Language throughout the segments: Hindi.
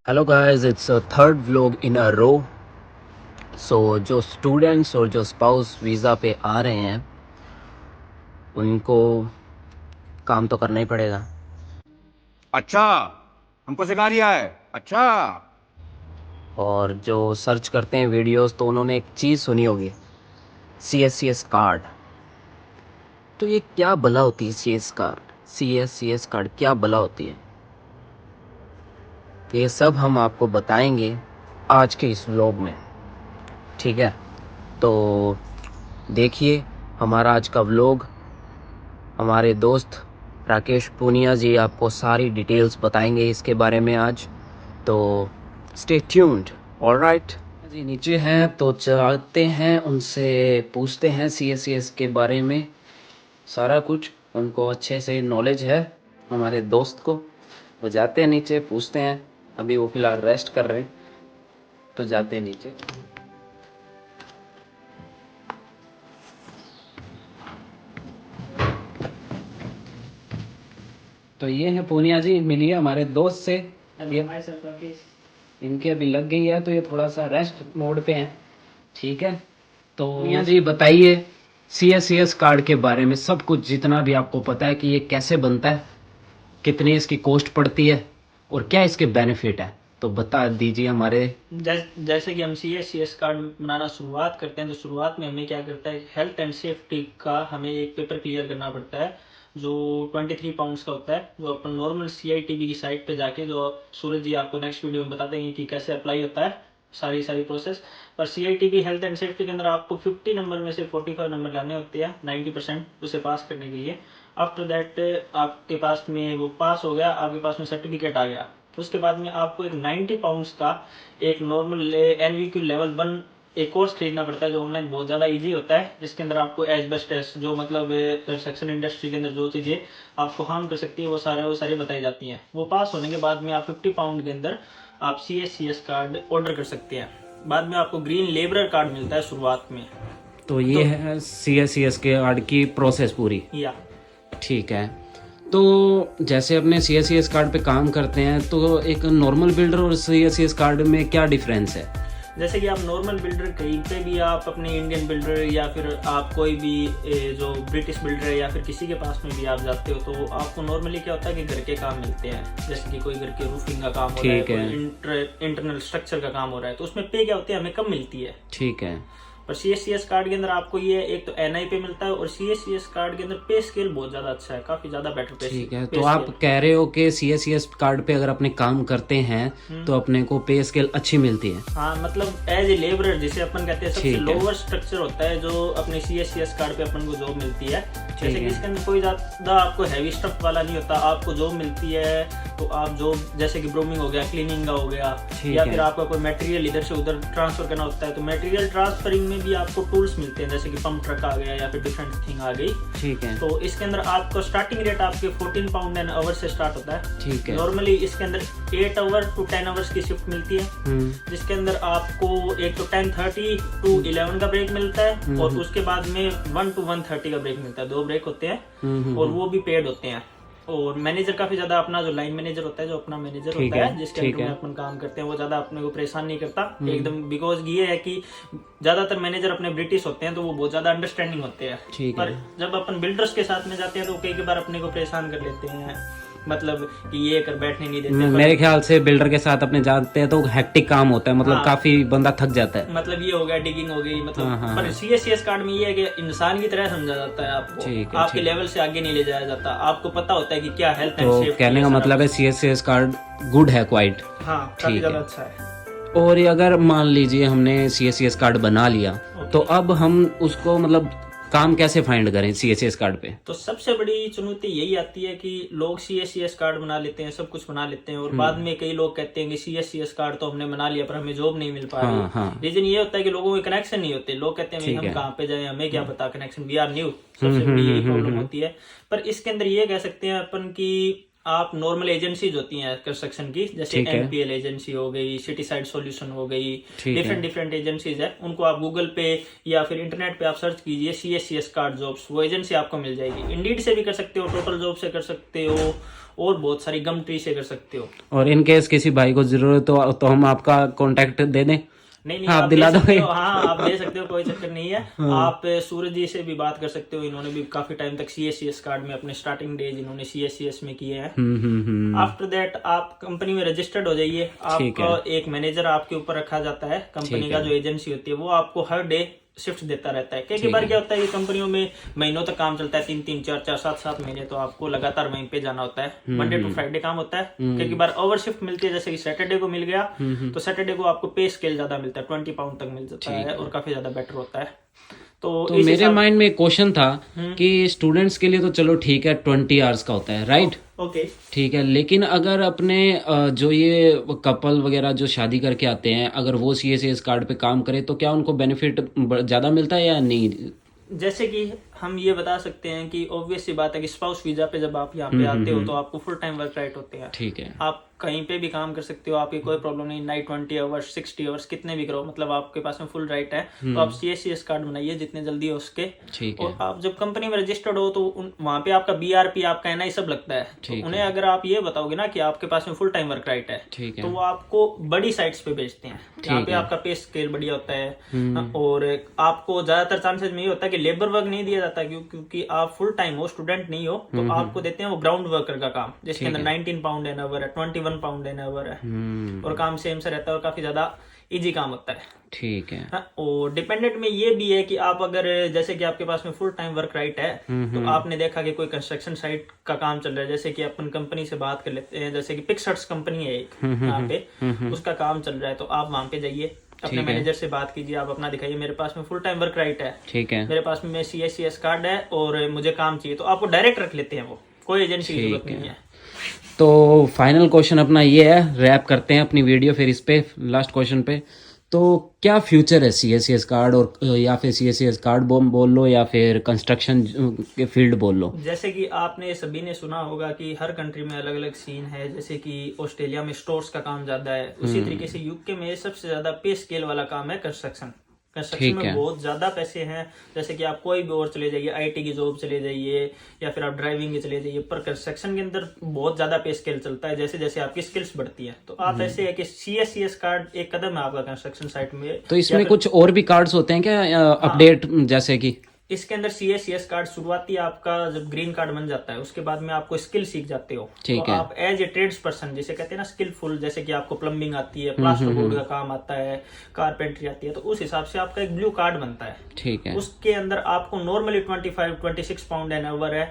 Hello guys, it's a third vlog in a row. So जो स्टूडेंट्स और जो स्पाउस वीज़ा पे आ रहे हैं उनको काम तो करना ही पड़ेगा। अच्छा, हमको सिखा रिया है। अच्छा। और जो सर्च करते हैं वीडियोस तो उन्होंने एक चीज़ सुनी होगी, CSCS कार्ड। तो ये क्या भला होती है CSCS कार्ड क्या भला होती है? ये सब हम आपको बताएंगे आज के इस व्लॉग में, ठीक है? तो देखिए हमारा आज का व्लॉग। हमारे दोस्त राकेश पूनिया जी आपको सारी डिटेल्स बताएंगे इसके बारे में आज, तो स्टे ट्यून्ड। ऑलराइट जी, नीचे हैं तो चलते हैं, उनसे पूछते हैं CSCS के बारे में। सारा कुछ उनको अच्छे से नॉलेज है हमारे दोस्त को। वो जाते हैं नीचे, पूछते हैं। अभी वो फिलहाल रेस्ट कर रहे हैं, तो जाते हैं नीचे। तो ये है पूनिया जी, मिलिए हमारे दोस्त से। इनके अभी लग गई है तो ये थोड़ा सा रेस्ट मोड पे हैं, ठीक है? तो पूनिया जी बताइए CSCS कार्ड के बारे में सब कुछ, जितना भी आपको पता है कि ये कैसे बनता है, कितनी इसकी कॉस्ट पड़ती है और क्या इसके बेनिफिट है, तो बता दीजिए हमारे। जैसे कि हम CSCS कार्ड बनाना शुरुआत करते हैं तो शुरुआत में हमें क्या करता है, हेल्थ एंड सेफ्टी का हमें एक पेपर क्लियर करना पड़ता है जो 23 पाउंड्स का होता है, जो अपन नॉर्मल CITB की साइट पे जाके, जो सूरज जी आपको नेक्स्ट वीडियो में बता देंगे कि कैसे अप्लाई होता है सारी प्रोसेस। पर CITB हेल्थ एंड सेफ्टी के अंदर आपको 50 नंबर में से 45 नंबर लाने होते हैं 90% उसे पास करने के लिए। आफ्टर दैट आपके पास में वो पास हो गया, आपके पास में सर्टिफिकेट आ गया। उसके बाद में आपको एक 90 पाउंड्स का एक नॉर्मल NVQ लेवल 1 एक कोर्स खरीदना पड़ता है जो ऑनलाइन बहुत ज़्यादा इजी होता है, जिसके अंदर आपको एस्बेस्टस जो मतलब कंस्ट्रक्शन इंडस्ट्री के अंदर जो चीज़ें आपको हार्म कर सकती है वो सारी बताई जाती हैं। वो पास होने के बाद में आप 50 पाउंड के अंदर आप CSCS कार्ड ऑर्डर कर सकते हैं। बाद में आपको ग्रीन लेबरर कार्ड मिलता है शुरुआत में। तो ये है CSCS के कार्ड की प्रोसेस पूरी, या ठीक है? तो जैसे अपने CSCS कार्ड पे काम करते हैं तो एक नॉर्मल बिल्डर और CSCS कार्ड में क्या डिफरेंस है? जैसे कि आप नॉर्मल बिल्डर कहीं पे भी, आप अपने इंडियन बिल्डर या फिर आप कोई भी जो ब्रिटिश बिल्डर है या फिर किसी के पास में भी आप जाते हो तो आपको नॉर्मली क्या होता है कि घर के काम मिलते हैं। जैसे कि कोई घर के रूफिंग का काम हो रहा है, कोई इंटरनल स्ट्रक्चर का काम हो रहा है, तो उसमें पे क्या होती है, हमें कम मिलती है। ठीक है। पर CSCS कार्ड के अंदर आपको ये एक तो NI पे मिलता है, और CSCS कार्ड के अंदर पे स्केल बहुत ज्यादा अच्छा है, काफी ज्यादा बेटर पे। ठीक है, तो आप कह रहे हो कि CSCS कार्ड पे अगर अपने काम करते हैं तो अपने को पे स्केल अच्छी मिलती है? हाँ, मतलब एज ए लेबरर जिसे अपन कहते हैं, सबसे लोअर स्ट्रक्चर होता है जो अपने CSCS कार्ड पे अपन को जॉब मिलती है। जैसे कि इसके अंदर कोई ज्यादा आपको हैवी स्टफ वाला नहीं होता, आपको जॉब मिलती है तो आप जॉब जैसे कि ब्रूमिंग हो गया, क्लीनिंग का हो गया, या फिर आपका कोई मटेरियल इधर से उधर ट्रांसफर करना होता है तो मटेरियल ट्रांसफरिंग में भी आपको टूल्स मिलते हैं, जैसे कि पंप ट्रक आ गया या फिर डिफरेंट थिंग आ गई। ठीक है। तो इसके अंदर आपको स्टार्टिंग रेट आपके 14 पाउंड एन आवर से स्टार्ट होता है। ठीक है। नॉर्मली इसके अंदर 8 आवर टू 10 आवर्स की शिफ्ट मिलती है, जिसके अंदर आपको एक तो 10:30 टू 11 का ब्रेक मिलता है, और उसके बाद में 1 to 1:30 का ब्रेक मिलता है। 2 ब्रेक होते हैं और वो भी पेड होते हैं। और मैनेजर काफी ज्यादा, अपना जो लाइन मैनेजर होता है, जो अपना मैनेजर होता है जिसके अंदर में अपन काम करते हैं, वो ज्यादा अपने को परेशान नहीं करता एकदम। बिकॉज ये है कि ज्यादातर मैनेजर अपने ब्रिटिश होते हैं तो वो बहुत ज्यादा अंडरस्टैंडिंग होते हैं। पर जब अपन बिल्डर्स के साथ में जाते हैं तो कई बार अपने को परेशान कर लेते हैं, मतलब कि ये कर बैठने नहीं देते। मेरे ख्याल से बिल्डर के साथ अपने जाते हैं तो हेक्टिक काम होता है, मतलब काफी बंदा थक जाता है। मतलब ये हो गया डिगिंग हो गई, मतलब पर CSCS कार्ड में ये है कि इंसान की तरह समझा जाता है आपको, आपके लेवल से आगे नहीं ले जाया जाता, आपको पता होता है कि क्या हेल्थ एंड सेफ्टी। कहने का मतलब है CSCS कार्ड गुड है क्वाइट। हाँ, काफी ज्यादा अच्छा है। और अगर मान लीजिए हमने CSCS कार्ड बना लिया तो अब हम उसको मतलब काम कैसे फाइंड करें CSCS कार्ड पे? तो सबसे बड़ी चुनौती यही आती है कि लोग CSCS कार्ड बना लेते हैं, सब कुछ बना लेते हैं, और बाद में कई लोग कहते हैं कि CSCS कार्ड तो हमने बना लिया पर हमें जॉब नहीं मिल पा रही। रीजन ये होता है कि लोगों के कनेक्शन नहीं होते। लोग कहते हैं हम कहाँ पे जाए, हमें क्या पता कनेक्शन, वी आर न्यू। सबसे बड़ी यही प्रॉब्लम होती है। पर इसके अंदर ये कह सकते हैं अपन की आप नॉर्मल एजेंसीज होती हैं कंस्ट्रक्शन की, जैसे ठीक है। एमपीएल एजेंसी हो गई, सिटी साइड सॉल्यूशन हो गई, ठीक है। डिफरेंट एजेंसीज है, उनको आप गूगल पे या फिर इंटरनेट पे आप सर्च कीजिए CSCS कार्ड जॉब्स, वो एजेंसी आपको मिल जाएगी। इंडीड से भी कर सकते हो, टोटल जॉब से कर सकते हो, और बहुत सारी गम ट्री से कर सकते हो। और इन केस किसी भाई को जरूरत हो तो हम आपका कांटेक्ट दे दें? नहीं आप आप दिला दे सकते दोगे? हो, हाँ आप दे सकते हो, कोई चक्कर नहीं है। आप सूरज जी से भी बात कर सकते हो, इन्होंने भी काफी टाइम तक CSCS कार्ड में अपने स्टार्टिंग डेज इन्होंने CSCS में किए हैं। आफ्टर दैट आप कंपनी में रजिस्टर्ड हो जाइए, आपका एक मैनेजर आपके ऊपर रखा जाता है, कंपनी का जो एजेंसी होती है वो आपको हर डे शिफ्ट देता रहता है। कई बार क्या होता है, ये कंपनियों में महीनों तक काम चलता है, 3-3, 4-4, 7-7 महीने, तो आपको लगातार वहीं पे जाना होता है। मंडे टू फ्राइडे काम होता है। कई बार ओवर शिफ्ट मिलती है, जैसे कि सैटरडे को मिल गया तो सैटरडे को आपको पे स्केल ज्यादा मिलता है, 20 पाउंड तक मिल जाता है और काफी ज्यादा बेटर होता है। तो मेरे माइंड में एक क्वेश्चन था कि स्टूडेंट्स के लिए तो चलो ठीक है 20 आवर्स का होता है, राइट? ओके, ठीक है, लेकिन अगर अपने जो ये कपल वगैरह जो शादी करके आते हैं, अगर वो CSCS कार्ड पे काम करे तो क्या उनको बेनिफिट ज़्यादा मिलता है या नहीं? जैसे कि हम ये बता सकते हैं कि ऑब्वियस सी बात है कि स्पाउस वीजा पे जब आप यहाँ पे आते हो तो आपको फुल टाइम वर्क राइट होते हैं। ठीक है। आप कहीं पे भी काम कर सकते हो, आपकी कोई प्रॉब्लम नहीं। नाइट 20 आवर्स 60 आवर्स कितने भी करो, मतलब आपके पास में फुल राइट है। तो आप CSCS कार्ड बनाइए जितने जल्दी हो उसके। ठीक है। और आप जब कंपनी में रजिस्टर्ड हो तो वहाँ पे आपका BRP, आपका NI सब लगता है। तो उन्हें अगर आप ये बताओगे ना कि आपके पास में फुल टाइम वर्क राइट है, ठीक है, तो वो आपको बड़ी साइट्स पे भेजते हैं, जहाँ पे आपका पे स्केल बढ़िया होता है। और आपको ज्यादातर चांसेस में ये होता है कि लेबर वर्क नहीं दिया जाता, क्योंकि आप फुल टाइम हो, स्टूडेंट नहीं हो, तो आपको देते हैं वो ग्राउंड वर्कर का काम, जिसके अंदर 19 पाउंड एन आवर है, 21 पाउंड एन आवर है, और काम सेम से रहता है और काफी ज्यादा इजी काम होता है। ठीक है। हाँ, और डिपेंडेंट में ये भी है कि आप अगर जैसे कि आपके पास में फुल टाइम वर्क राइट है, तो आपने देखा कि कोई कंस्ट्रक्शन साइट का काम चल रहा है, जैसे कि अपन कंपनी से बात कर लेते हैं, जैसे कि पिक्सर्ट्स कंपनी है एक यहाँ पे, उसका काम चल रहा है, तो आप वहां पे जाइए, अपने मैनेजर से बात कीजिए, आप अपना दिखाइए मेरे पास में फुल टाइम वर्क राइट है, ठीक है, मेरे पास में CSCS कार्ड है और मुझे काम चाहिए, तो आपको डायरेक्ट रख लेते हैं, वो कोई एजेंसी की जरूरत नहीं है। तो फाइनल क्वेश्चन अपना ये है, रैप करते हैं अपनी वीडियो फिर इस पे लास्ट क्वेश्चन पे। तो क्या फ्यूचर है CSCS कार्ड और या फिर CSCS कार्ड बोल लो या फिर कंस्ट्रक्शन के फील्ड बोल लो? जैसे कि आपने सभी ने सुना होगा कि हर कंट्री में अलग अलग सीन है, जैसे कि ऑस्ट्रेलिया में स्टोर्स का काम ज्यादा है, उसी तरीके से यूके में सबसे ज्यादा पे स्केल वाला काम है कंस्ट्रक्शन में बहुत ज्यादा पैसे हैं। जैसे कि आप कोई भी और चले जाइए, IT की जॉब चले जाइए या फिर आप ड्राइविंग के चले जाइए, पर कंस्ट्रक्शन के अंदर बहुत ज्यादा पे स्केल चलता है जैसे जैसे आपकी स्किल्स बढ़ती है। तो आप ऐसे है कि CSCS कार्ड एक कदम है आपका कंस्ट्रक्शन साइट में। तो इसमें कुछ और भी कार्ड्स होते हैं क्या अपडेट, जैसे कि इसके अंदर CSCS कार्ड शुरुआती आपका जब ग्रीन कार्ड बन जाता है, उसके बाद में आपको स्किल सीख जाते हो, तो आप एज ए ट्रेड्स पर्सन, जिसे कहते हैं ना स्किलफुल, जैसे कि आपको प्लम्बिंग आती है, प्लास्टर बोर्ड का काम आता है, कारपेंट्री आती है, तो उस हिसाब से आपका एक ब्लू कार्ड बनता है। ठीक है। उसके अंदर आपको नॉर्मली 25-26 पाउंड एन आवर है,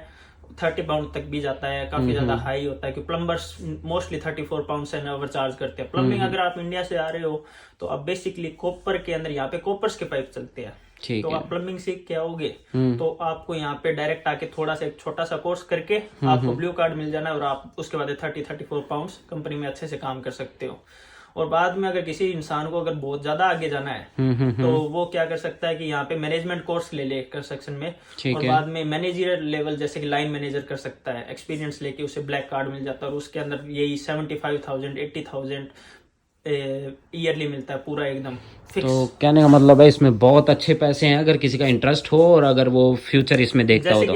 30 पाउंड तक भी जाता है, काफी ज्यादा हाई होता है, कि plumbers mostly 34 pound an hour charge करते हैं। प्लम्बिंग अगर आप इंडिया से आ रहे हो तो आप बेसिकली कॉपर के अंदर, यहाँ पे कॉपर्स के पाइप चलते हैं, तो आप प्लम्बिंग सीख के आओगे तो आपको यहाँ पे डायरेक्ट आके थोड़ा सा एक छोटा सा कोर्स करके आपको ब्लू कार्ड मिल जाना है, और आप उसके बाद 30-34 पाउंड कंपनी में अच्छे से काम कर सकते हो। और बाद में अगर किसी इंसान को अगर बहुत ज्यादा आगे जाना है तो वो क्या कर सकता है कि यहाँ पे मैनेजमेंट कोर्स ले ले कंस्ट्रक्शन में, और बाद में मैनेजर लेवल जैसे कि लाइन मैनेजर कर सकता है, एक्सपीरियंस लेके उसे ब्लैक कार्ड मिल जाता है, और उसके अंदर यही 75,000 80,000 ईयरली मिलता है, पूरा एकदम फिक्स। तो कहने का मतलब है इसमें बहुत अच्छे पैसे हैं अगर किसी का इंटरेस्ट हो और अगर वो फ्यूचर इसमें देखता हो तो।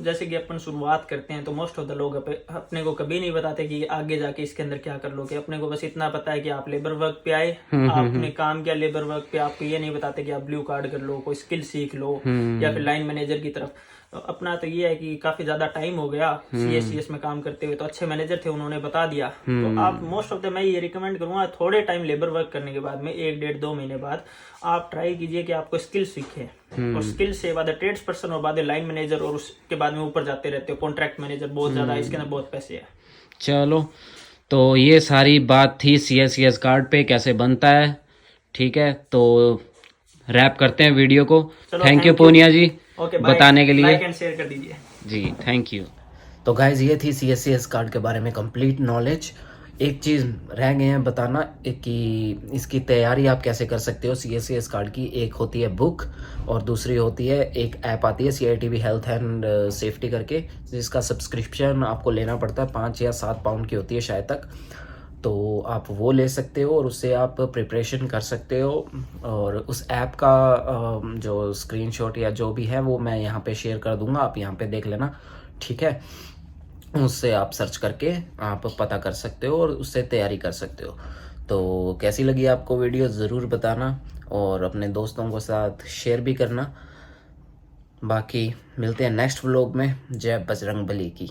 जैसे कि अपन शुरुआत करते हैं तो मोस्ट ऑफ द लोग अपने को कभी नहीं बताते कि आगे जाके इसके अंदर क्या कर लोगे। अपने को बस इतना पता है कि आप लेबर वर्क पे आए, आपने काम किया लेबर वर्क पे, आपको ये नहीं बताते कि आप ब्लू कार्ड कर लो, कोई स्किल सीख लो या फिर लाइन मैनेजर की तरफ। तो अपना तो ये है कि काफी ज्यादा टाइम हो गया CSCS में काम करते हुए, तो अच्छे मैनेजर थे, उन्होंने बता दिया। तो आप मोस्ट ऑफ द, मैं ये रिकमेंड करूंगा थोड़े टाइम लेबर वर्क करने के बाद में 1-1.5-2 महीने बाद आप ट्राई कीजिए कि आपको स्किल सीखे, और स्किल से बाद ट्रेड्स पर्सन और बाद लाइन मैनेजर, और उसके बाद में ऊपर जाते रहते हो कॉन्ट्रैक्ट मैनेजर, बहुत ज्यादा इसके अंदर बहुत पैसे है। चलो, तो ये सारी बात थी CSCS कार्ड पे कैसे बनता है। ठीक है, तो रैप करते हैं वीडियो को। थैंक यू पूनिया जी बताने के लिए, लाइक एंड शेयर कर दीजिए जी, थैंक यू। तो गाइज ये थी CSCS कार्ड के बारे में कंप्लीट नॉलेज। एक चीज़ रह गए हैं बताना कि इसकी तैयारी आप कैसे कर सकते हो CSCS कार्ड की। एक होती है बुक और दूसरी होती है एक ऐप आती है CITB हेल्थ एंड सेफ्टी करके, जिसका सब्सक्रिप्शन आपको लेना पड़ता है 5 या 7 पाउंड की होती है शायद तक। तो आप वो ले सकते हो और उससे आप प्रिपरेशन कर सकते हो। और उस ऐप का जो स्क्रीनशॉट या जो भी है वो मैं यहाँ पे शेयर कर दूँगा, आप यहाँ पे देख लेना, ठीक है। उससे आप सर्च करके आप पता कर सकते हो और उससे तैयारी कर सकते हो। तो कैसी लगी आपको वीडियो ज़रूर बताना और अपने दोस्तों के साथ शेयर भी करना। बाकी मिलते हैं नेक्स्ट व्लॉग में। जय बजरंग बली की।